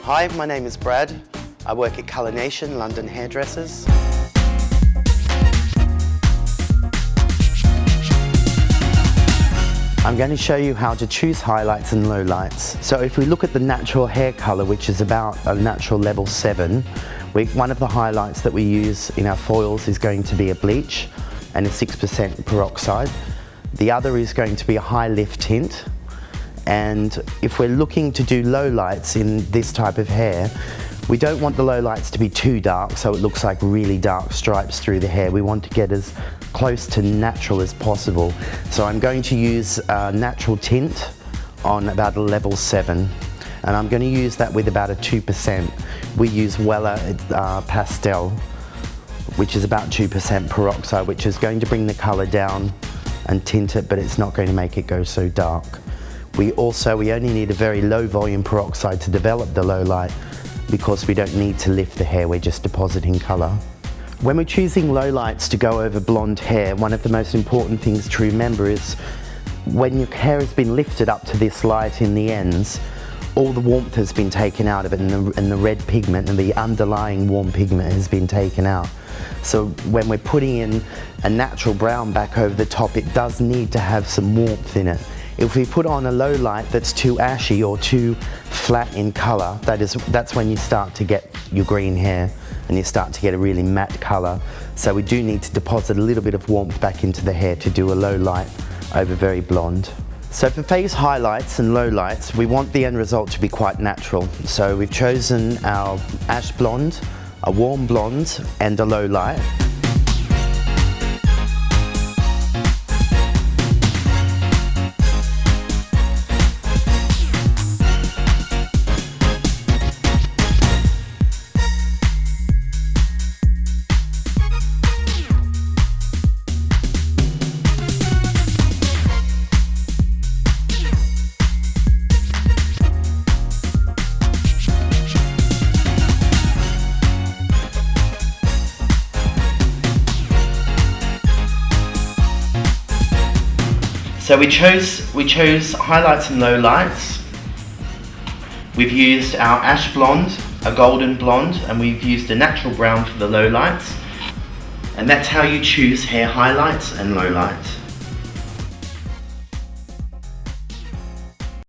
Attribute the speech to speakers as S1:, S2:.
S1: Hi, my name is Brad. I work at Colour Nation, London Hairdressers. I'm going to show you how to choose highlights and lowlights. So if we look at the natural hair colour, which is about a natural level 7, one of the highlights that we use in our foils is going to be a bleach and a 6% peroxide. The other is going to be a high lift tint. And if we're looking to do lowlights in this type of hair, we don't want the lowlights to be too dark so it looks like really dark stripes through the hair. We want to get as close to natural as possible. So I'm going to use natural tint on about a level 7. And I'm going to use that with about a 2%. We use Weller Pastel, which is about 2% peroxide, which is going to bring the colour down and tint it, but it's not going to make it go so dark. We only need a very low volume peroxide to develop the low light because we don't need to lift the hair, we're just depositing colour. When we're choosing low lights to go over blonde hair, one of the most important things to remember is when your hair has been lifted up to this light in the ends, all the warmth has been taken out of it and the red pigment and the underlying warm pigment has been taken out. So when we're putting in a natural brown back over the top, it does need to have some warmth in it. If we put on a low light that's too ashy or too flat in colour, that's when you start to get your green hair and you start to get a really matte colour. So we do need to deposit a little bit of warmth back into the hair to do a low light over very blonde. So for face highlights and lowlights, we want the end result to be quite natural. So we've chosen our ash blonde, a warm blonde and a low light. So we chose highlights and lowlights. We've used our ash blonde, a golden blonde, and we've used a natural brown for the lowlights. And that's how you choose hair highlights and lowlights.